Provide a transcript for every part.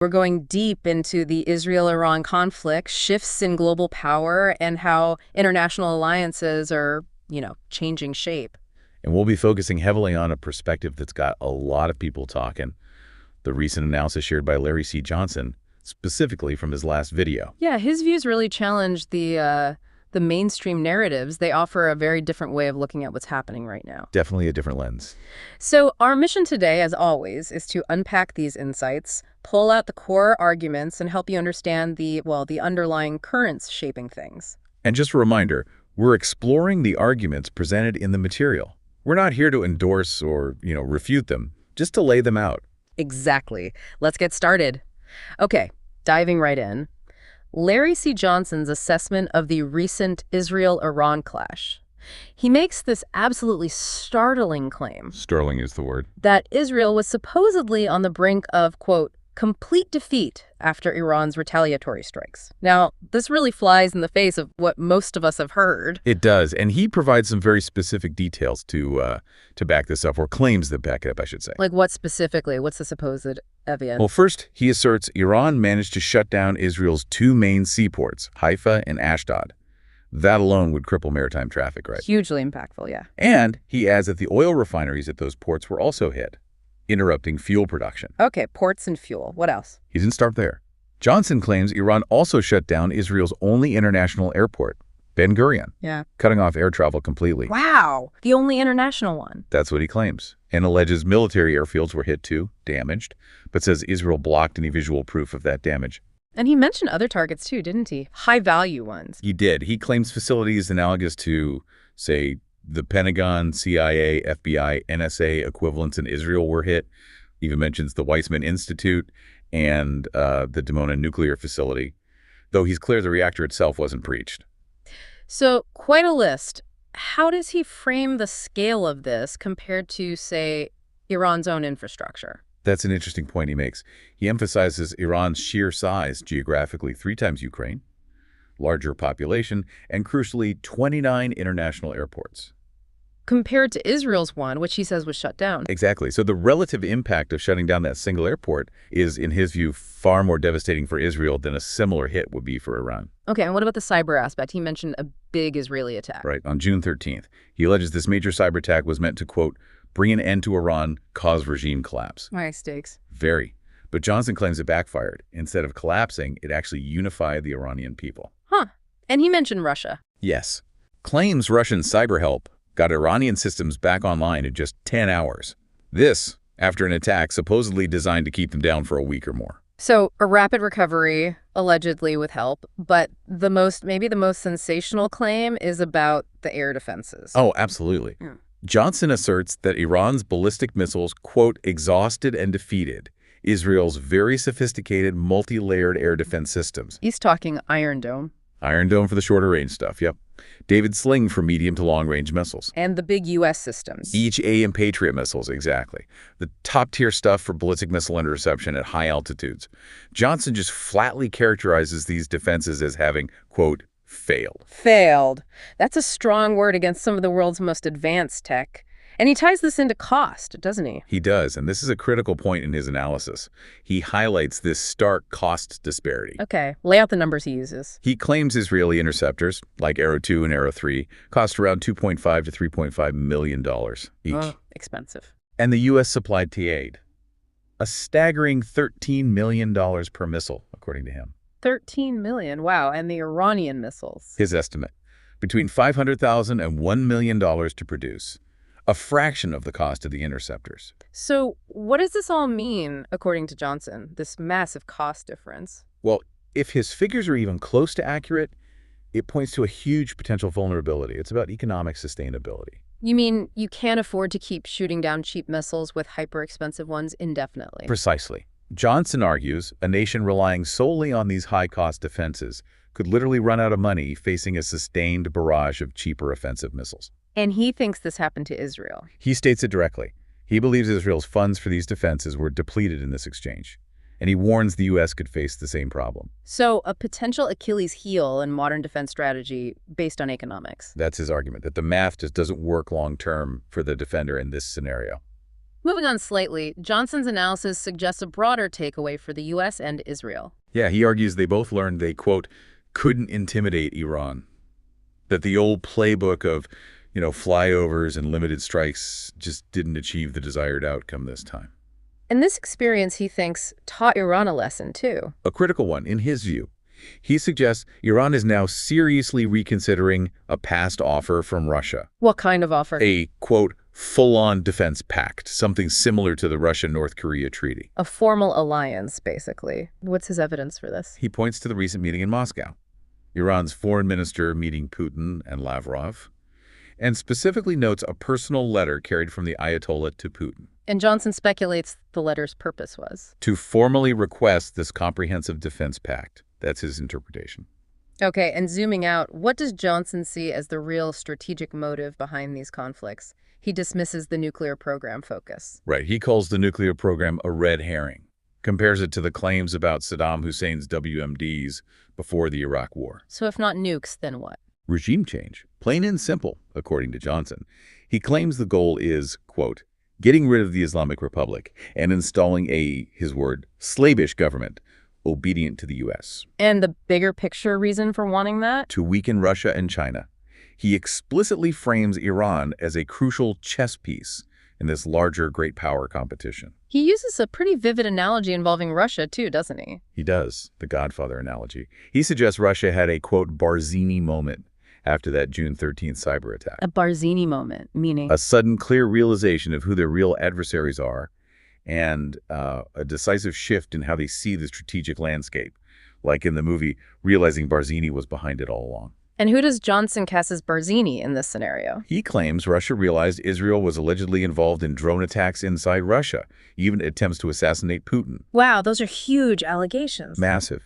We're going deep into the Israel-Iran conflict, shifts in global power, and how international alliances are, changing shape. And we'll be focusing heavily on a perspective that's got a lot of people talking. The recent analysis shared by Larry C. Johnson, specifically from his last video. Yeah, his views really challenge the mainstream narratives. They offer a very different way of looking at what's happening right now. Definitely a different lens. So our mission today, as always, is to unpack these insights, pull out the core arguments, and help you understand the underlying currents shaping things. And just a reminder, we're exploring the arguments presented in the material. We're not here to endorse or, refute them, just to lay them out. Exactly. Let's get started. Okay, diving right in. Larry C. Johnson's assessment of the recent Israel-Iran clash. He makes this absolutely startling claim. Sterling is the word. That Israel was supposedly on the brink of, quote, complete defeat after Iran's retaliatory strikes. Now, this really flies in the face of what most of us have heard. It does, and he provides some very specific details to back this up, or claims that back it up, I should say. Like what specifically? What's the supposed evidence? Well, first, he asserts Iran managed to shut down Israel's two main seaports, Haifa and Ashdod. That alone would cripple maritime traffic, right? Hugely impactful, yeah. And he adds that the oil refineries at those ports were also hit, interrupting fuel production. Okay, ports and fuel. What else? He didn't start there. Johnson claims Iran also shut down Israel's only international airport, Ben Gurion, cutting off air travel completely. Wow, the only international one. That's what he claims, and alleges military airfields were hit too, damaged, but says Israel blocked any visual proof of that damage. And he mentioned other targets too, didn't he? High-value ones. He did. He claims facilities analogous to, say, the Pentagon, CIA, FBI, NSA equivalents in Israel were hit. He even mentions the Weizmann Institute and the Dimona nuclear facility, though he's clear the reactor itself wasn't breached. So, quite a list. How does he frame the scale of this compared to, say, Iran's own infrastructure? That's an interesting point he makes. He emphasizes Iran's sheer size, geographically 3 times Ukraine, larger population, and crucially 29 international airports. Compared to Israel's one, which he says was shut down. Exactly. So the relative impact of shutting down that single airport is, in his view, far more devastating for Israel than a similar hit would be for Iran. Okay, and what about the cyber aspect? He mentioned a big Israeli attack. Right. On June 13th, he alleges this major cyber attack was meant to, quote, bring an end to Iran, cause regime collapse. High stakes. Very. But Johnson claims it backfired. Instead of collapsing, it actually unified the Iranian people. Huh. And he mentioned Russia. Yes. Claims Russian cyber help got Iranian systems back online in just 10 hours. This, after an attack supposedly designed to keep them down for a week or more. So, a rapid recovery, allegedly with help, but maybe the most sensational claim is about the air defenses. Oh, absolutely. Yeah. Johnson asserts that Iran's ballistic missiles, quote, exhausted and defeated Israel's very sophisticated multi-layered air defense systems. He's talking Iron Dome. Iron Dome for the shorter range stuff, yep. David Sling for medium to long-range missiles. And the big U.S. systems. EHA and Patriot missiles, exactly. The top-tier stuff for ballistic missile interception at high altitudes. Johnson just flatly characterizes these defenses as having, quote, failed. Failed. That's a strong word against some of the world's most advanced tech. And he ties this into cost, doesn't he? He does, and this is a critical point in his analysis. He highlights this stark cost disparity. Okay, lay out the numbers he uses. He claims Israeli interceptors, like Arrow 2 and Arrow 3, cost around $2.5 to $3.5 million each. Oh, expensive. And the U.S. supplied aid. A staggering $13 million per missile, according to him. 13 million, wow, and the Iranian missiles. His estimate, between $500,000 and $1 million to produce. A fraction of the cost of the interceptors. So what does this all mean, according to Johnson, this massive cost difference? Well, if his figures are even close to accurate, it points to a huge potential vulnerability. It's about economic sustainability. You mean you can't afford to keep shooting down cheap missiles with hyper-expensive ones indefinitely? Precisely. Johnson argues a nation relying solely on these high-cost defenses could literally run out of money facing a sustained barrage of cheaper offensive missiles. And he thinks this happened to Israel. He states it directly. He believes Israel's funds for these defenses were depleted in this exchange. And he warns the U.S. could face the same problem. So a potential Achilles heel in modern defense strategy based on economics. That's his argument, that the math just doesn't work long-term for the defender in this scenario. Moving on slightly, Johnson's analysis suggests a broader takeaway for the U.S. and Israel. Yeah, he argues they both learned they, quote, couldn't intimidate Iran. That the old playbook of, flyovers and limited strikes just didn't achieve the desired outcome this time. And this experience, he thinks, taught Iran a lesson, too. A critical one, in his view. He suggests Iran is now seriously reconsidering a past offer from Russia. What kind of offer? A, quote, full-on defense pact, something similar to the Russia-North Korea treaty. A formal alliance, basically. What's his evidence for this? He points to the recent meeting in Moscow, Iran's foreign minister meeting Putin and Lavrov, and specifically notes a personal letter carried from the Ayatollah to Putin. And Johnson speculates the letter's purpose was? To formally request this comprehensive defense pact. That's his interpretation. Okay, and zooming out, what does Johnson see as the real strategic motive behind these conflicts? He dismisses the nuclear program focus. Right. He calls the nuclear program a red herring, compares it to the claims about Saddam Hussein's WMDs before the Iraq War. So if not nukes, then what? Regime change. Plain and simple, according to Johnson. He claims the goal is, quote, getting rid of the Islamic Republic and installing a, his word, slavish government, obedient to the U.S. And the bigger picture reason for wanting that? To weaken Russia and China. He explicitly frames Iran as a crucial chess piece in this larger great power competition. He uses a pretty vivid analogy involving Russia, too, doesn't he? He does, the Godfather analogy. He suggests Russia had a, quote, Barzini moment after that June 13th cyber attack. A Barzini moment, meaning? A sudden, clear realization of who their real adversaries are and a decisive shift in how they see the strategic landscape, like in the movie, realizing Barzini was behind it all along. And who does Johnson cast as Barzini in this scenario? He claims Russia realized Israel was allegedly involved in drone attacks inside Russia, even attempts to assassinate Putin. Wow, those are huge allegations. Massive.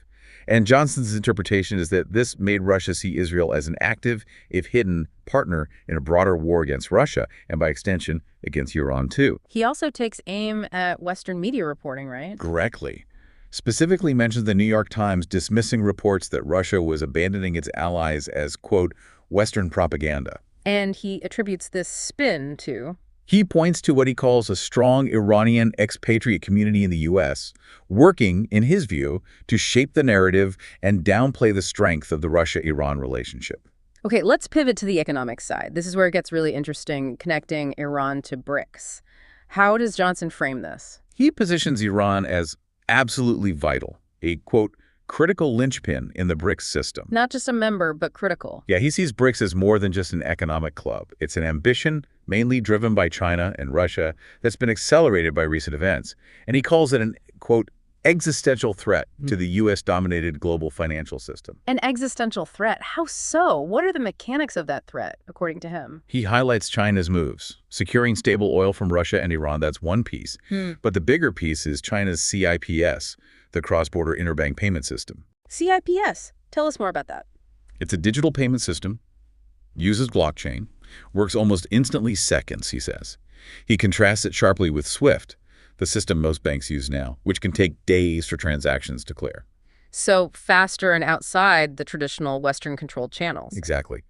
And Johnson's interpretation is that this made Russia see Israel as an active, if hidden, partner in a broader war against Russia, and by extension, against Iran too. He also takes aim at Western media reporting, right? Correctly. Specifically mentions the New York Times dismissing reports that Russia was abandoning its allies as, quote, Western propaganda. And he attributes this spin to? He points to what he calls a strong Iranian expatriate community in the U.S., working, in his view, to shape the narrative and downplay the strength of the Russia-Iran relationship. Okay, let's pivot to the economic side. This is where it gets really interesting, connecting Iran to BRICS. How does Johnson frame this? He positions Iran as absolutely vital, a, quote, critical linchpin in the BRICS system. Not just a member, but critical. Yeah, he sees BRICS as more than just an economic club. It's an ambition, mainly driven by China and Russia, that's been accelerated by recent events. And he calls it an, quote, existential threat to the U.S.-dominated global financial system. An existential threat? How so? What are the mechanics of that threat, according to him? He highlights China's moves. Securing stable oil from Russia and Iran, that's one piece. But the bigger piece is China's CIPS, the cross-border interbank payment system. CIPS. Tell us more about that. It's a digital payment system, uses blockchain, works almost instantly seconds, he says. He contrasts it sharply with SWIFT, the system most banks use now, which can take days for transactions to clear. So faster and outside the traditional Western-controlled channels. Exactly.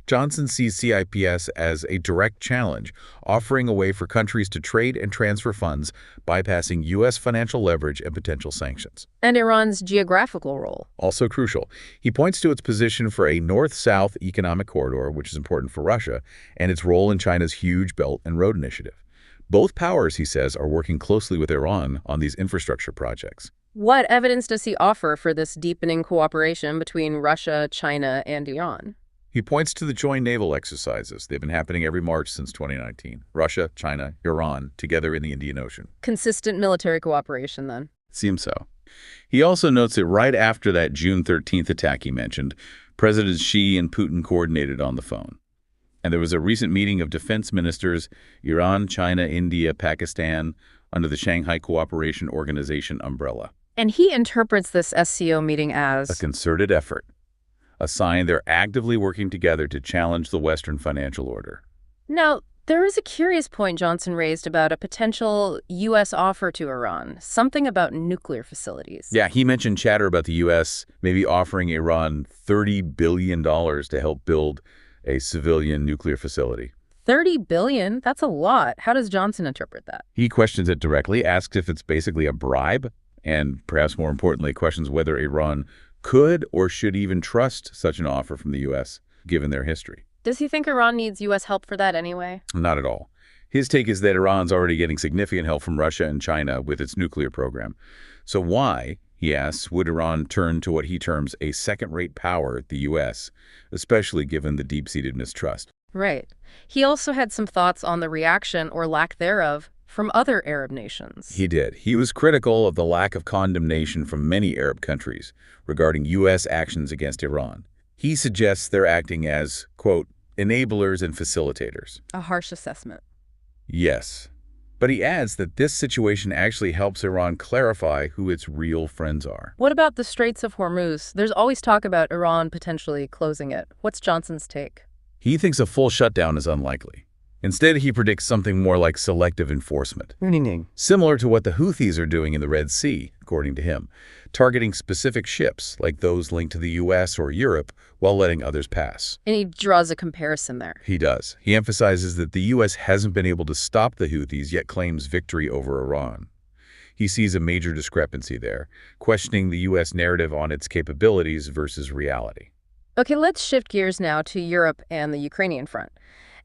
Johnson sees CIPS as a direct challenge, offering a way for countries to trade and transfer funds, bypassing U.S. financial leverage and potential sanctions. And Iran's geographical role. Also crucial. He points to its position for a north-south economic corridor, which is important for Russia, and its role in China's huge Belt and Road Initiative. Both powers, he says, are working closely with Iran on these infrastructure projects. What evidence does he offer for this deepening cooperation between Russia, China, and Iran? He points to the joint naval exercises. They've been happening every March since 2019. Russia, China, Iran, together in the Indian Ocean. Consistent military cooperation, then? Seems so. He also notes that right after that June 13th attack he mentioned, President Xi and Putin coordinated on the phone. And there was a recent meeting of defense ministers, Iran, China, India, Pakistan, under the Shanghai Cooperation Organization umbrella. And he interprets this SCO meeting as a concerted effort, a sign they're actively working together to challenge the Western financial order. Now, there is a curious point Johnson raised about a potential U.S. offer to Iran, something about nuclear facilities. Yeah, he mentioned chatter about the U.S. maybe offering Iran $30 billion to help build a civilian nuclear facility. $30 billion? That's a lot. How does Johnson interpret that? He questions it directly, asks if it's basically a bribe, and perhaps more importantly, questions whether Iran could or should even trust such an offer from the U.S., given their history. Does he think Iran needs U.S. help for that anyway? Not at all. His take is that Iran's already getting significant help from Russia and China with its nuclear program. So why, he asks, would Iran turn to what he terms a second-rate power, the U.S., especially given the deep-seated mistrust? Right. He also had some thoughts on the reaction, or lack thereof, from other Arab nations. He did. He was critical of the lack of condemnation from many Arab countries regarding U.S. actions against Iran. He suggests they're acting as, quote, enablers and facilitators. A harsh assessment. Yes. But he adds that this situation actually helps Iran clarify who its real friends are. What about the Straits of Hormuz? There's always talk about Iran potentially closing it. What's Johnson's take? He thinks a full shutdown is unlikely. Instead, he predicts something more like selective enforcement, similar to what the Houthis are doing in the Red Sea, according to him, targeting specific ships like those linked to the U.S. or Europe while letting others pass. And he draws a comparison there. He does. He emphasizes that the U.S. hasn't been able to stop the Houthis, yet claims victory over Iran. He sees a major discrepancy there, questioning the U.S. narrative on its capabilities versus reality. Okay, let's shift gears now to Europe and the Ukrainian front.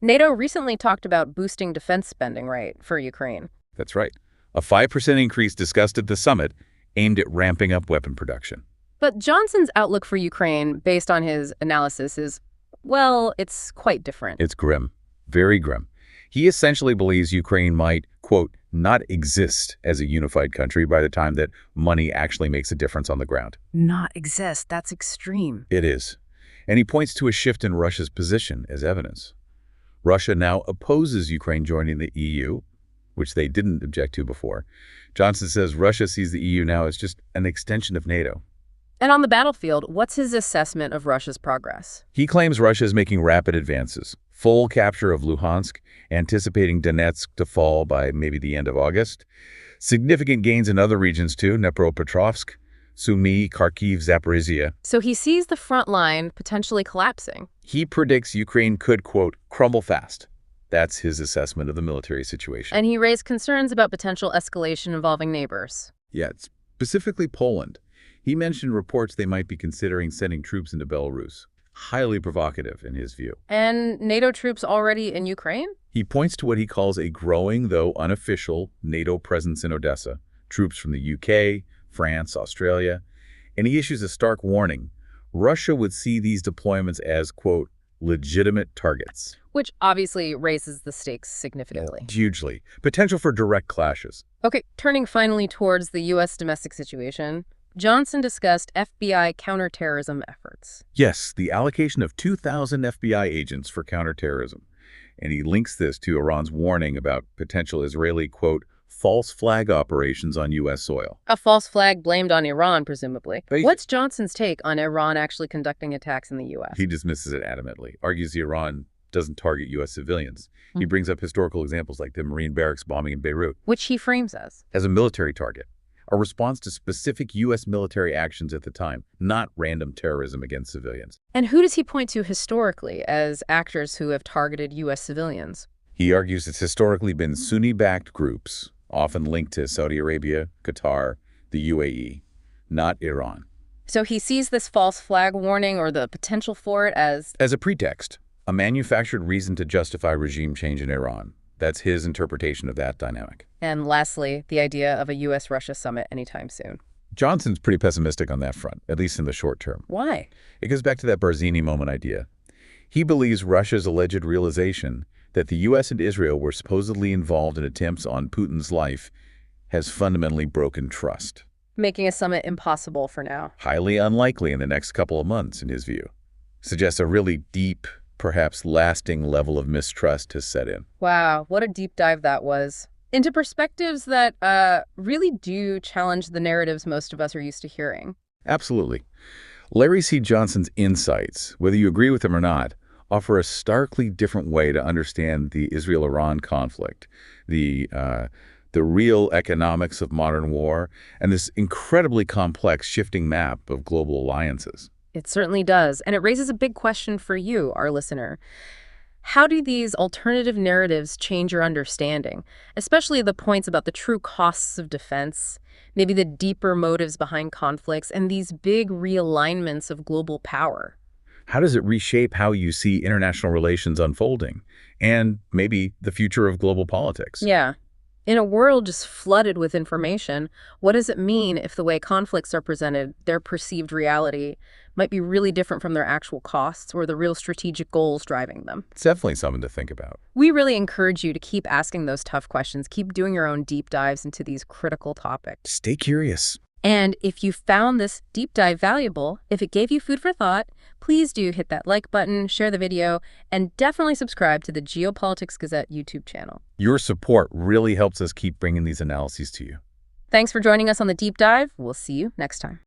NATO recently talked about boosting defense spending, right, for Ukraine. That's right. A 5% increase discussed at the summit aimed at ramping up weapon production. But Johnson's outlook for Ukraine, based on his analysis, is, well, it's quite different. It's grim. Very grim. He essentially believes Ukraine might, quote, not exist as a unified country by the time that money actually makes a difference on the ground. Not exist. That's extreme. It is. And he points to a shift in Russia's position as evidence. Russia now opposes Ukraine joining the EU, which they didn't object to before. Johnson says Russia sees the EU now as just an extension of NATO. And on the battlefield, what's his assessment of Russia's progress? He claims Russia is making rapid advances. Full capture of Luhansk, anticipating Donetsk to fall by maybe the end of August. Significant gains in other regions too, Dnipropetrovsk, Sumy, Kharkiv, Zaporizhia. So he sees the front line potentially collapsing. He predicts Ukraine could, quote, crumble fast. That's his assessment of the military situation. And he raised concerns about potential escalation involving neighbors. Yeah, specifically Poland. He mentioned reports they might be considering sending troops into Belarus. Highly provocative in his view. And NATO troops already in Ukraine? He points to what he calls a growing, though unofficial, NATO presence in Odessa. Troops from the UK, France, Australia. And he issues a stark warning. Russia would see these deployments as, quote, legitimate targets. Which obviously raises the stakes significantly. Hugely. Potential for direct clashes. Okay, turning finally towards the U.S. domestic situation, Johnson discussed FBI counterterrorism efforts. Yes, the allocation of 2,000 FBI agents for counterterrorism. And he links this to Iran's warning about potential Israeli, quote, false flag operations on U.S. soil. A false flag blamed on Iran, presumably. But What's Johnson's take on Iran actually conducting attacks in the U.S.? He dismisses it adamantly, argues Iran doesn't target U.S. civilians. He brings up historical examples like the Marine barracks bombing in Beirut. Which he frames as a military target, a response to specific U.S. military actions at the time, not random terrorism against civilians. And who does he point to historically as actors who have targeted U.S. civilians? He argues it's historically been Sunni-backed groups, often linked to Saudi Arabia, Qatar, the UAE, not Iran. So he sees this false flag warning or the potential for it as a pretext, a manufactured reason to justify regime change in Iran. That's his interpretation of that dynamic. And lastly, the idea of a U.S.-Russia summit anytime soon. Johnson's pretty pessimistic on that front, at least in the short term. Why? It goes back to that Barzini moment idea. He believes Russia's alleged realization that the U.S. and Israel were supposedly involved in attempts on Putin's life has fundamentally broken trust. Making a summit impossible for now. Highly unlikely in the next couple of months, in his view. Suggests a really deep, perhaps lasting level of mistrust has set in. Wow, what a deep dive that was. Into perspectives that really do challenge the narratives most of us are used to hearing. Absolutely. Larry C. Johnson's insights, whether you agree with them or not, offer a starkly different way to understand the Israel-Iran conflict, the real economics of modern war, and this incredibly complex shifting map of global alliances. It certainly does, and it raises a big question for you, our listener. How do these alternative narratives change your understanding, especially the points about the true costs of defense, maybe the deeper motives behind conflicts, and these big realignments of global power? How does it reshape how you see international relations unfolding and maybe the future of global politics? Yeah. In a world just flooded with information, what does it mean if the way conflicts are presented, their perceived reality, might be really different from their actual costs or the real strategic goals driving them? It's definitely something to think about. We really encourage you to keep asking those tough questions, keep doing your own deep dives into these critical topics. Stay curious. And if you found this deep dive valuable, if it gave you food for thought, please do hit that like button, share the video, and definitely subscribe to the Geopolitics Gazette YouTube channel. Your support really helps us keep bringing these analyses to you. Thanks for joining us on the deep dive. We'll see you next time.